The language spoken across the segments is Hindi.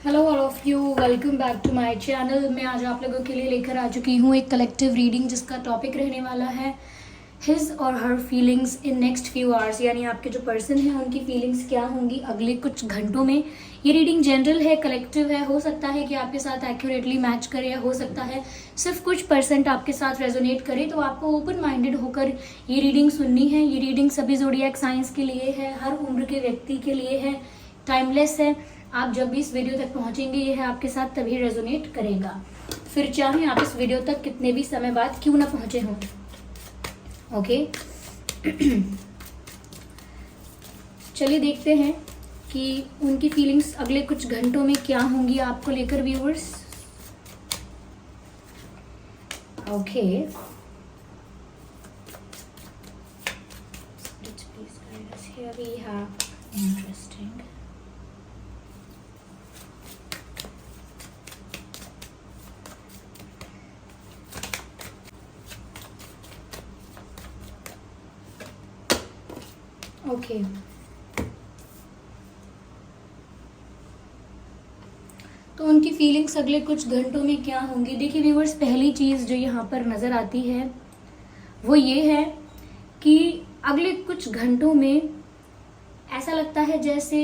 Hello all of you, welcome back to my channel. मैं आज आप लोगों के लिए लेकर आ चुकी हूँ एक कलेक्टिव रीडिंग जिसका टॉपिक रहने वाला है हिज और हर feelings in next few hours. यानी आपके जो पर्सन हैं उनकी फीलिंग्स क्या होंगी अगले कुछ घंटों में। ये रीडिंग जनरल है, कलेक्टिव है। हो सकता है कि आपके साथ एक्यूरेटली मैच करे या हो सकता है सिर्फ कुछ परसेंट आपके साथ रेजोनेट करे। तो आपको ओपन माइंडेड होकर ये रीडिंग सुननी है। ये रीडिंग सभी ज़ोडिएक साइंस के लिए है, हर उम्र के व्यक्ति के लिए है, टाइमलेस है। आप जब भी इस वीडियो तक पहुंचेंगे यह आपके साथ तभी रेजोनेट करेगा, फिर चाहे आप इस वीडियो तक कितने भी समय बाद क्यों ना पहुंचे हों। ओके चलिए देखते हैं कि उनकी फीलिंग्स अगले कुछ घंटों में क्या होंगी आपको लेकर viewers. Okay here we have interesting. Okay तो उनकी फीलिंग्स अगले कुछ घंटों में क्या होंगी। देखिए व्यूअर्स, पहली चीज़ जो यहाँ पर नज़र आती है वो ये है कि अगले कुछ घंटों में ऐसा लगता है जैसे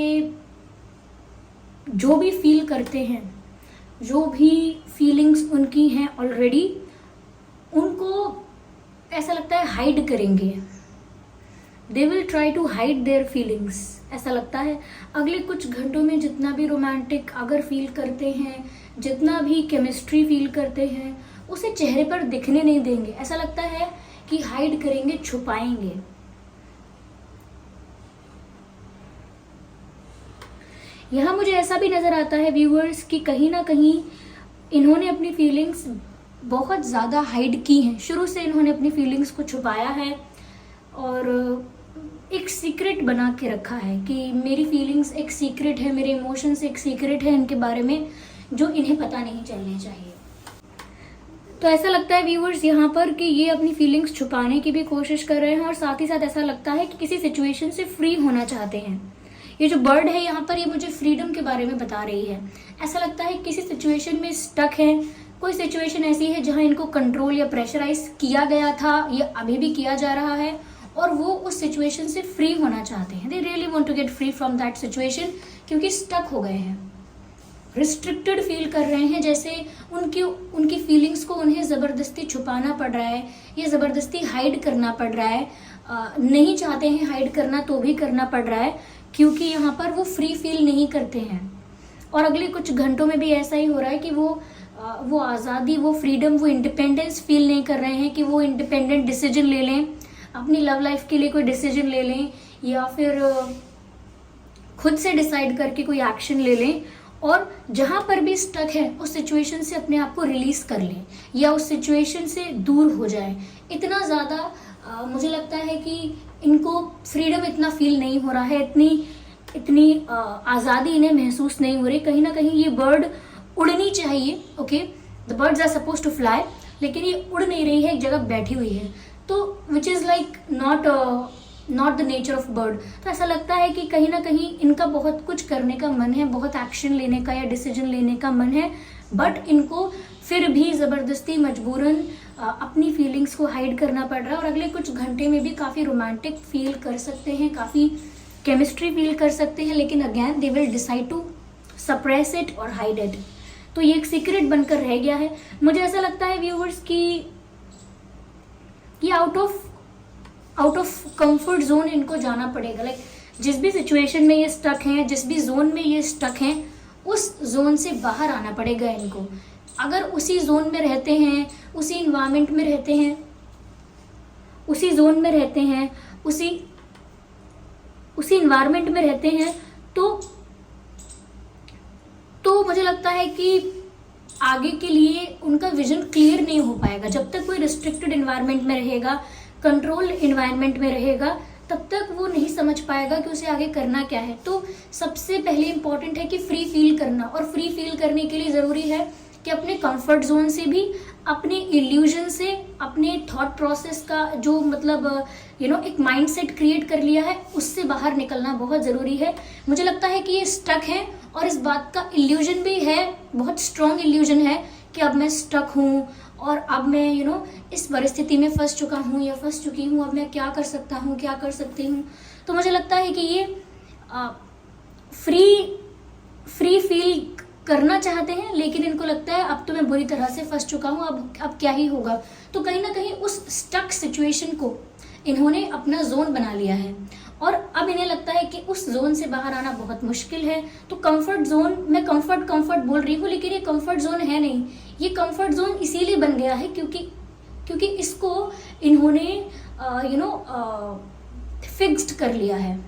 जो भी फील करते हैं, जो भी फीलिंग्स उनकी हैं ऑलरेडी, उनको ऐसा लगता है हाइड करेंगे। They will try to hide their feelings. ऐसा लगता है अगले कुछ घंटों में जितना भी रोमांटिक अगर फील करते हैं, जितना भी केमिस्ट्री फील करते हैं, उसे चेहरे पर दिखने नहीं देंगे। ऐसा लगता है कि हाइड करेंगे, छुपाएंगे। यहाँ मुझे ऐसा भी नजर आता है व्यूअर्स कि कहीं ना कहीं इन्होंने अपनी फीलिंग्स बहुत ज़्यादा हाइड की हैं। शुरू से इन्होंने अपनी फीलिंग्स को छुपाया है और एक सीक्रेट बना के रखा है कि मेरी फीलिंग्स एक सीक्रेट है, मेरे इमोशंस एक सीक्रेट है इनके बारे में, जो इन्हें पता नहीं चलने चाहिए। तो ऐसा लगता है व्यूअर्स यहाँ पर कि ये अपनी फीलिंग्स छुपाने की भी कोशिश कर रहे हैं और साथ ही साथ ऐसा लगता है कि किसी सिचुएशन से फ्री होना चाहते हैं। ये जो बर्ड है यहाँ पर, ये मुझे फ्रीडम के बारे में बता रही है। ऐसा लगता है किसी सिचुएशन में स्टक है, कोई सिचुएशन ऐसी है जहाँ इनको कंट्रोल या प्रेशराइज किया गया था या अभी भी किया जा रहा है और वो उस सिचुएशन से फ्री होना चाहते हैं। They really want to get free from that situation, क्योंकि स्टक हो गए हैं, रिस्ट्रिक्टेड फील कर रहे हैं, जैसे उनकी फीलिंग्स को उन्हें ज़बरदस्ती छुपाना पड़ रहा है या ज़बरदस्ती हाइड करना पड़ रहा है। नहीं चाहते हैं हाइड करना तो भी करना पड़ रहा है, क्योंकि यहाँ पर वो फ्री फील नहीं करते हैं। और अगले कुछ घंटों में भी ऐसा ही हो रहा है कि वो आज़ादी, वो फ्रीडम, वो इंडिपेंडेंस फील नहीं कर रहे हैं कि वो इंडिपेंडेंट डिसीजन ले लें, अपनी लव लाइफ के लिए कोई डिसीजन ले लें या फिर खुद से डिसाइड करके कोई एक्शन ले लें और जहाँ पर भी स्टक है उस सिचुएशन से अपने आप को रिलीज कर लें या उस सिचुएशन से दूर हो जाए। इतना ज़्यादा मुझे लगता है कि इनको फ्रीडम इतना फील नहीं हो रहा है, इतनी आज़ादी इन्हें महसूस नहीं हो रही। कहीं ना कहीं ये बर्ड उड़नी चाहिए, okay, the birds are suppose to fly, लेकिन ये उड़ नहीं रही है, एक जगह बैठी हुई है, तो which is like not the nature of bird. तो ऐसा लगता है कि कहीं ना कहीं इनका बहुत कुछ करने का मन है, बहुत एक्शन लेने का या डिसीजन लेने का मन है, बट इनको फिर भी ज़बरदस्ती मजबूरन अपनी फीलिंग्स को हाइड करना पड़ रहा है। और अगले कुछ घंटे में भी काफ़ी रोमांटिक फील कर सकते हैं, काफ़ी केमिस्ट्री फील कर सकते हैं, लेकिन again they will decide to suppress it और हाइड इट। तो ये एक सीक्रेट बनकर रह गया है। मुझे ऐसा लगता है व्यूअर्स कि ये आउट ऑफ कंफर्ट जोन इनको जाना पड़ेगा। लाइक जिस भी सिचुएशन में ये स्टक हैं, जिस भी जोन में ये स्टक हैं, उस जोन से बाहर आना पड़ेगा इनको। अगर उसी जोन में रहते हैं, उसी इन्वायरमेंट में रहते हैं, उसी जोन में रहते हैं, उसी इन्वायरमेंट में रहते हैं, तो मुझे लगता है कि आगे के लिए उनका विजन क्लियर नहीं हो पाएगा। जब तक कोई रिस्ट्रिक्टेड इन्वायरमेंट में रहेगा, कंट्रोल इन्वायरमेंट में रहेगा, तब तक वो नहीं समझ पाएगा कि उसे आगे करना क्या है। तो सबसे पहले इम्पॉर्टेंट है कि फ्री फील करना, और फ्री फील करने के लिए ज़रूरी है कि अपने कंफर्ट जोन से भी, अपने इल्यूजन से अपने थॉट प्रोसेस का जो मतलब एक माइंडसेट क्रिएट कर लिया है, उससे बाहर निकलना बहुत ज़रूरी है। मुझे लगता है कि ये स्टक है और इस बात का इल्यूजन भी है, बहुत स्ट्रॉन्ग इल्यूजन है कि अब मैं स्टक हूँ और अब मैं इस परिस्थिति में फंस चुका हूँ या फंस चुकी हूँ, अब मैं क्या कर सकता हूँ, क्या कर सकती हूँ। तो मुझे लगता है कि ये फ्री फील करना चाहते हैं, लेकिन इनको लगता है अब तो मैं बुरी तरह से फंस चुका हूँ, अब क्या ही होगा। तो कहीं ना कहीं उस स्टक सिचुएशन को इन्होंने अपना जोन बना लिया है और अब इन्हें लगता है कि उस जोन से बाहर आना बहुत मुश्किल है। तो कंफर्ट जोन, मैं कंफर्ट बोल रही हूँ, लेकिन ये कंफर्ट जोन है नहीं। ये कंफर्ट जोन इसीलिए बन गया है क्योंकि इसको इन्होंने फिक्स्ड कर लिया है,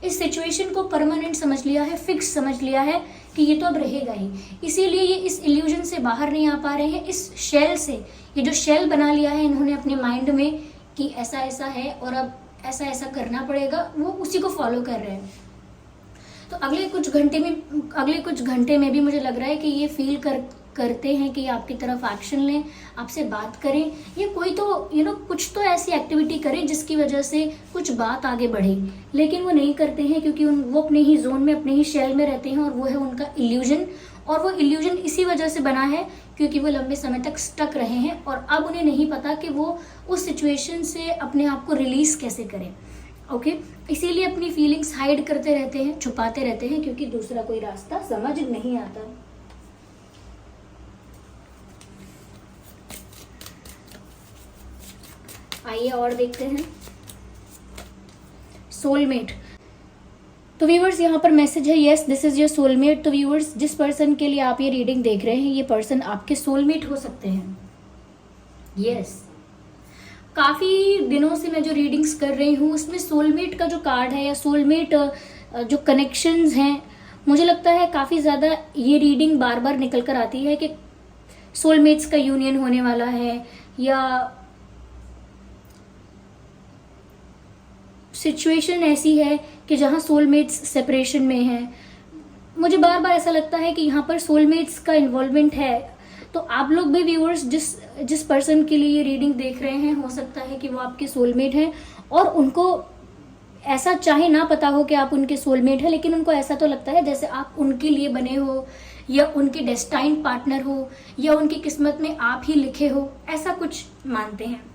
इस सिचुएशन को परमानेंट समझ लिया है, फिक्स समझ लिया है कि ये तो अब रहेगा ही। इसीलिए ये इस इल्यूजन से बाहर नहीं आ पा रहे हैं, इस शेल से। ये जो शेल बना लिया है इन्होंने अपने माइंड में कि ऐसा ऐसा है और अब ऐसा ऐसा करना पड़ेगा, वो उसी को फॉलो कर रहे हैं। तो अगले कुछ घंटे में भी मुझे लग रहा है कि ये फील करते हैं कि आपकी तरफ एक्शन लें, आपसे बात करें, या कोई तो कुछ तो ऐसी एक्टिविटी करें जिसकी वजह से कुछ बात आगे बढ़े। लेकिन वो नहीं करते हैं क्योंकि वो अपने ही जोन में, अपने ही शेल में रहते हैं और वो है उनका इल्यूजन। और वो इल्यूजन इसी वजह से बना है क्योंकि वो लंबे समय तक स्टक रहे हैं और अब उन्हें नहीं पता कि वो उस सिचुएशन से अपने आप को रिलीज कैसे करें। ओके, इसीलिए अपनी फीलिंग्स हाइड करते रहते हैं, छुपाते रहते हैं, क्योंकि दूसरा कोई रास्ता समझ नहीं आता। आइए और देखते हैं सोलमेट। तो व्यूअर्स यहाँ पर मैसेज है, yes this is your soulmate. तो व्यूअर्स, जिस पर्सन के लिए आप ये रीडिंग देख रहे हैं, ये पर्सन आपके सोलमेट हो सकते हैं। यस, काफी दिनों से मैं जो रीडिंग्स कर रही हूँ उसमें सोलमेट का जो कार्ड है या सोलमेट जो कनेक्शंस हैं, मुझे लगता है काफी ज्यादा ये रीडिंग बार बार निकल कर आती है कि सोलमेट्स का यूनियन होने वाला है या सिचुएशन ऐसी है कि जहां सोलमेट्स सेपरेशन में हैं। मुझे बार बार ऐसा लगता है कि यहाँ पर सोलमेट्स का इन्वॉल्वमेंट है। तो आप लोग भी व्यूअर्स जिस पर्सन के लिए ये रीडिंग देख रहे हैं, हो सकता है कि वो आपके सोलमेट हैं और उनको ऐसा चाहे ना पता हो कि आप उनके सोलमेट हैं, लेकिन उनको ऐसा तो लगता है जैसे आप उनके लिए बने हो या उनके डेस्टाइन पार्टनर हो या उनकी किस्मत में आप ही लिखे हो, ऐसा कुछ मानते हैं।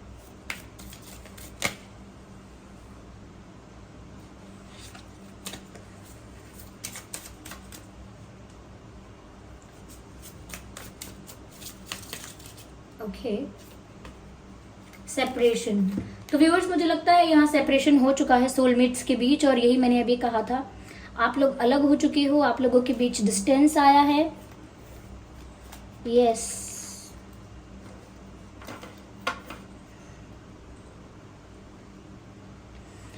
Okay, separation. तो व्यूअर्स, मुझे लगता है यहाँ सेपरेशन हो चुका है सोलमेट्स के बीच, और यही मैंने अभी कहा था, आप लोग अलग हो चुके हो, आप लोगों के बीच डिस्टेंस आया है। यस,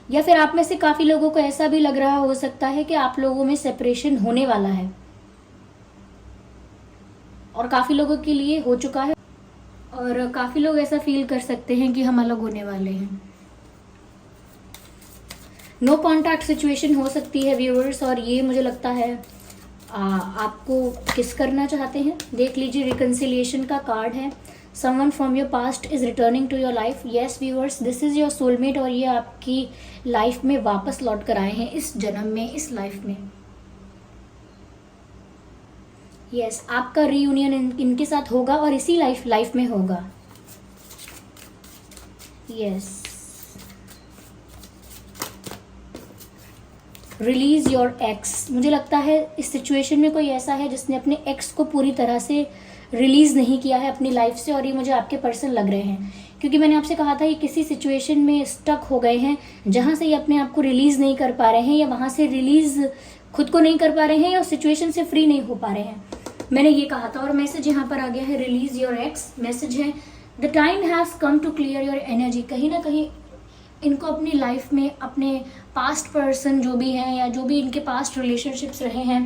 या फिर आप में से काफी लोगों को ऐसा भी लग रहा हो सकता है कि आप लोगों में सेपरेशन होने वाला है और काफी लोगों के लिए हो चुका है और काफी लोग ऐसा फील कर सकते हैं कि हम अलग होने वाले हैं। नो कॉन्टैक्ट सिचुएशन हो सकती है व्यूअर्स, और ये मुझे लगता है आपको किस करना चाहते हैं। देख लीजिए, रिकंसिलिएशन का कार्ड है। Someone from your past is returning to your life. Yes viewers, this is your soulmate और ये आपकी लाइफ में वापस लौट कर आए हैं इस जन्म में, इस लाइफ में। यस, आपका रीयूनियन इनके साथ होगा और इसी लाइफ में होगा। Yes, release your x. मुझे लगता है इस सिचुएशन में कोई ऐसा है जिसने अपने एक्स को पूरी तरह से रिलीज नहीं किया है अपनी लाइफ से, और ये मुझे आपके पर्सन लग रहे हैं क्योंकि मैंने आपसे कहा था ये किसी सिचुएशन में स्टक हो गए हैं जहां से ये अपने आप को रिलीज नहीं कर पा रहे हैं, या वहां से रिलीज खुद को नहीं कर पा रहे हैं, या उस सिचुएशन से फ्री नहीं हो पा रहे हैं। मैंने ये कहा था, और मैसेज यहाँ पर आ गया है, रिलीज योर एक्स। मैसेज है, the time has come to clear your energy. कहीं ना कहीं इनको अपनी लाइफ में अपने पास्ट पर्सन जो भी हैं या जो भी इनके पास्ट रिलेशनशिप्स रहे हैं,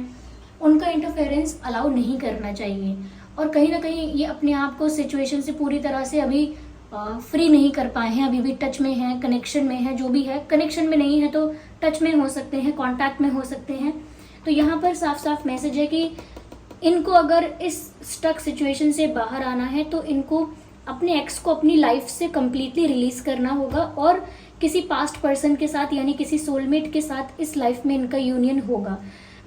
उनका इंटरफेरेंस अलाउ नहीं करना चाहिए, और कहीं ना कहीं ये अपने आप को सिचुएशन से पूरी तरह से अभी फ्री नहीं कर पाए हैं। अभी भी टच में हैं, कनेक्शन में है, जो भी है, कनेक्शन में नहीं है तो टच में हो सकते हैं, कॉन्टैक्ट में हो सकते हैं। तो यहाँ पर साफ साफ मैसेज है कि इनको अगर इस स्टक सिचुएशन से बाहर आना है तो इनको अपने एक्स को अपनी लाइफ से कंप्लीटली रिलीज करना होगा और किसी पास्ट पर्सन के साथ यानी किसी सोलमेट के साथ इस लाइफ में इनका यूनियन होगा।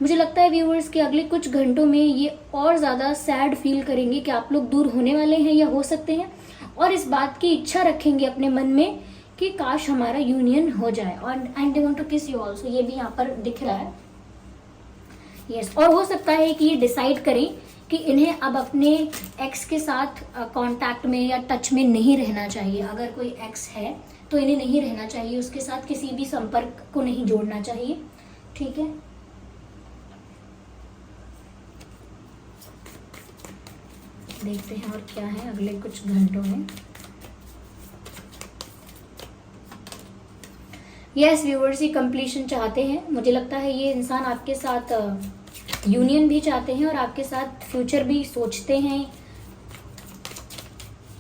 मुझे लगता है व्यूअर्स कि अगले कुछ घंटों में ये और ज़्यादा सैड फील करेंगे कि आप लोग दूर होने वाले हैं या हो सकते हैं, और इस बात की इच्छा रखेंगे अपने मन में कि काश हमारा यूनियन हो जाए। और एंड दे वांट टू किस यू ऑल्सो, ये भी यहाँ पर दिख रहा है। यस, और हो सकता है कि ये डिसाइड करें कि इन्हें अब अपने एक्स के साथ कांटेक्ट में या टच में नहीं रहना चाहिए। अगर कोई एक्स है तो इन्हें नहीं रहना चाहिए, उसके साथ किसी भी संपर्क को नहीं जोड़ना चाहिए। ठीक है, देखते हैं और क्या है अगले कुछ घंटों में। यस व्यूअर्स, ये कंप्लीशन चाहते हैं। मुझे लगता है ये इंसान आपके साथ यूनियन भी चाहते हैं और आपके साथ फ्यूचर भी सोचते हैं।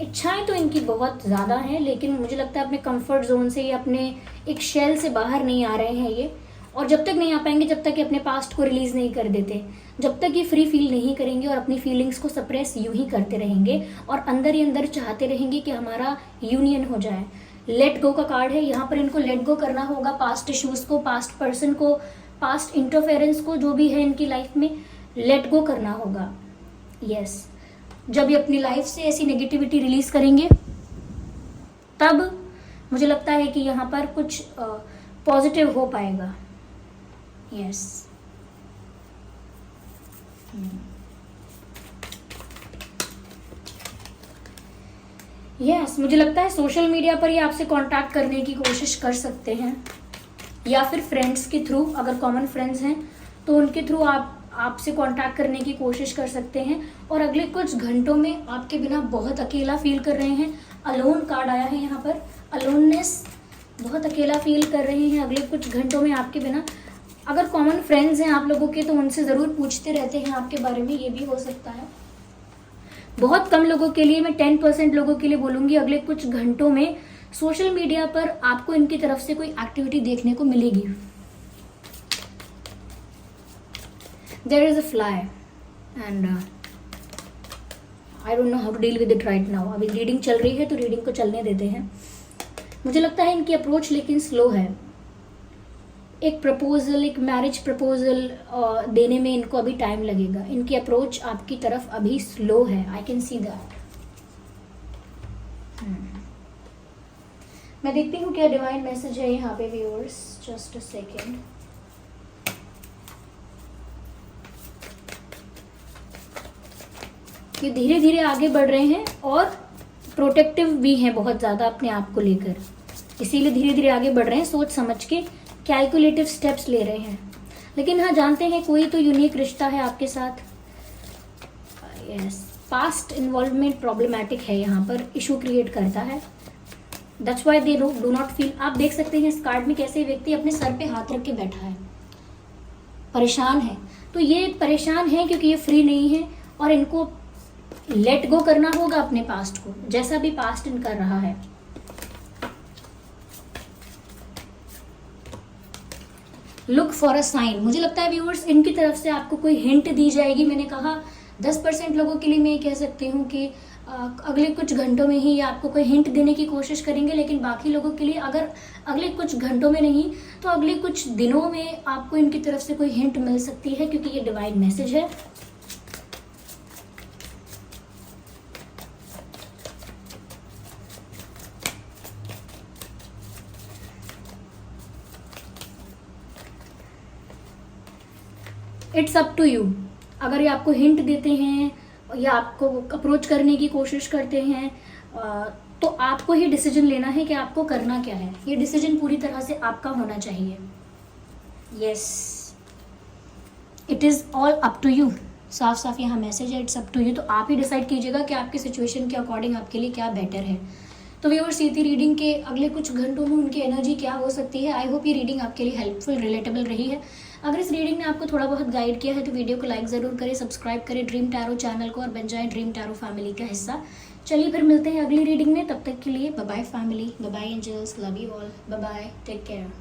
इच्छाएं तो इनकी बहुत ज़्यादा हैं, लेकिन मुझे लगता है अपने कंफर्ट जोन से, ये अपने एक शेल से बाहर नहीं आ रहे हैं ये। और जब तक नहीं आ पाएंगे, जब तक ये अपने पास्ट को रिलीज नहीं कर देते, जब तक ये फ्री फील नहीं करेंगे और अपनी फीलिंग्स को सप्रेस यूं ही करते रहेंगे और अंदर ही अंदर चाहते रहेंगे कि हमारा यूनियन हो जाए। लेट गो का कार्ड है यहाँ पर, इनको लेट गो करना होगा पास्ट इश्यूज को, पास्ट पर्सन को, पास्ट इंटरफेरेंस को, जो भी है इनकी लाइफ में लेट गो करना होगा। यस, जब ये अपनी लाइफ से ऐसी नेगेटिविटी रिलीज करेंगे तब मुझे लगता है कि यहाँ पर कुछ पॉजिटिव हो पाएगा। यस, यस, मुझे लगता है सोशल मीडिया पर ये आपसे कांटेक्ट करने की कोशिश कर सकते हैं या फिर फ्रेंड्स के थ्रू, अगर कॉमन फ्रेंड्स हैं तो उनके थ्रू आपसे कांटेक्ट करने की कोशिश कर सकते हैं। और अगले कुछ घंटों में आपके बिना बहुत अकेला फील कर रहे हैं। अलोन कार्ड आया है यहाँ पर, अलोननेस, बहुत अकेला फील कर रहे हैं अगले कुछ घंटों में आपके बिना। अगर कॉमन फ्रेंड्स हैं आप लोगों के तो उनसे ज़रूर पूछते रहते हैं आपके बारे में, ये भी हो सकता है। बहुत कम लोगों के लिए, मैं 10% लोगों के लिए बोलूँगी, अगले कुछ घंटों में सोशल मीडिया पर आपको इनकी तरफ से कोई एक्टिविटी देखने को मिलेगी। There is a fly and I don't know how to deal with it right now. अभी रीडिंग चल रही है तो रीडिंग को चलने देते हैं। मुझे लगता है इनकी अप्रोच लेकिन स्लो है। एक प्रपोजल, एक मैरिज प्रपोजल देने में इनको अभी टाइम लगेगा। इनकी अप्रोच आपकी तरफ अभी स्लो है, आई कैन सी दैट। मैं देखती हूँ क्या डिवाइन मैसेज है यहाँ पे व्यूअर्स, जस्ट अ सेकेंड। ये धीरे धीरे आगे बढ़ रहे हैं और प्रोटेक्टिव भी हैं बहुत ज़्यादा अपने आप को लेकर, इसीलिए धीरे धीरे आगे बढ़ रहे हैं, सोच समझ के कैलकुलेटिव स्टेप्स ले रहे हैं। लेकिन हाँ, जानते हैं कोई तो यूनिक रिश्ता है आपके साथ। यस, पास्ट इन्वॉल्वमेंट प्रॉब्लमैटिक है, यहाँ पर इशू क्रिएट करता है। That's why they do not feel. आप देख सकते हैं इस कार्ड में कैसे व्यक्ति अपने सर पे हाथ रख के बैठा है, परेशान है। तो ये परेशान है क्योंकि ये फ्री नहीं है और इनको लेट गो करना होगा अपने पास्ट को, जैसा भी पास्ट इनका रहा है। Look for a sign. मुझे लगता है व्यूअर्स इनकी तरफ से आपको कोई हिंट दी जाएगी। मैंने कहा 10% लोगों के लिए मैं ये कह सकती हूँ कि अगले कुछ घंटों में ही ये आपको कोई हिंट देने की कोशिश करेंगे, लेकिन बाकी लोगों के लिए अगर अगले कुछ घंटों में नहीं तो अगले कुछ दिनों में आपको इनकी तरफ से कोई हिंट मिल सकती है, क्योंकि ये डिवाइन मैसेज है। It's up to you. अगर ये आपको हिंट देते हैं या आपको अप्रोच करने की कोशिश करते हैं तो आपको ही डिसीजन लेना है कि आपको करना क्या है। ये डिसीजन पूरी तरह से आपका होना चाहिए। Yes, it is all up to you. साफ साफ यहाँ मैसेज है, इट्स अप टू यू। तो आप ही डिसाइड कीजिएगा कि आपकी सिचुएशन के अकॉर्डिंग आपके लिए क्या बेटर है। तो व्यूअर्स, ये थी रीडिंग के अगले कुछ घंटों में उनकी एनर्जी क्या हो सकती है। आई होप ये रीडिंग आपके लिए हेल्पफुल, रिलेटेबल रही है। अगर इस रीडिंग ने आपको थोड़ा बहुत गाइड किया है तो वीडियो को लाइक ज़रूर करें, सब्सक्राइब करें ड्रीम टैरो चैनल को और बन जाएं ड्रीम टैरो फैमिली का हिस्सा। चलिए फिर मिलते हैं अगली रीडिंग में, तब तक के लिए bye bye family, bye bye angels, love you all, bye bye, take care.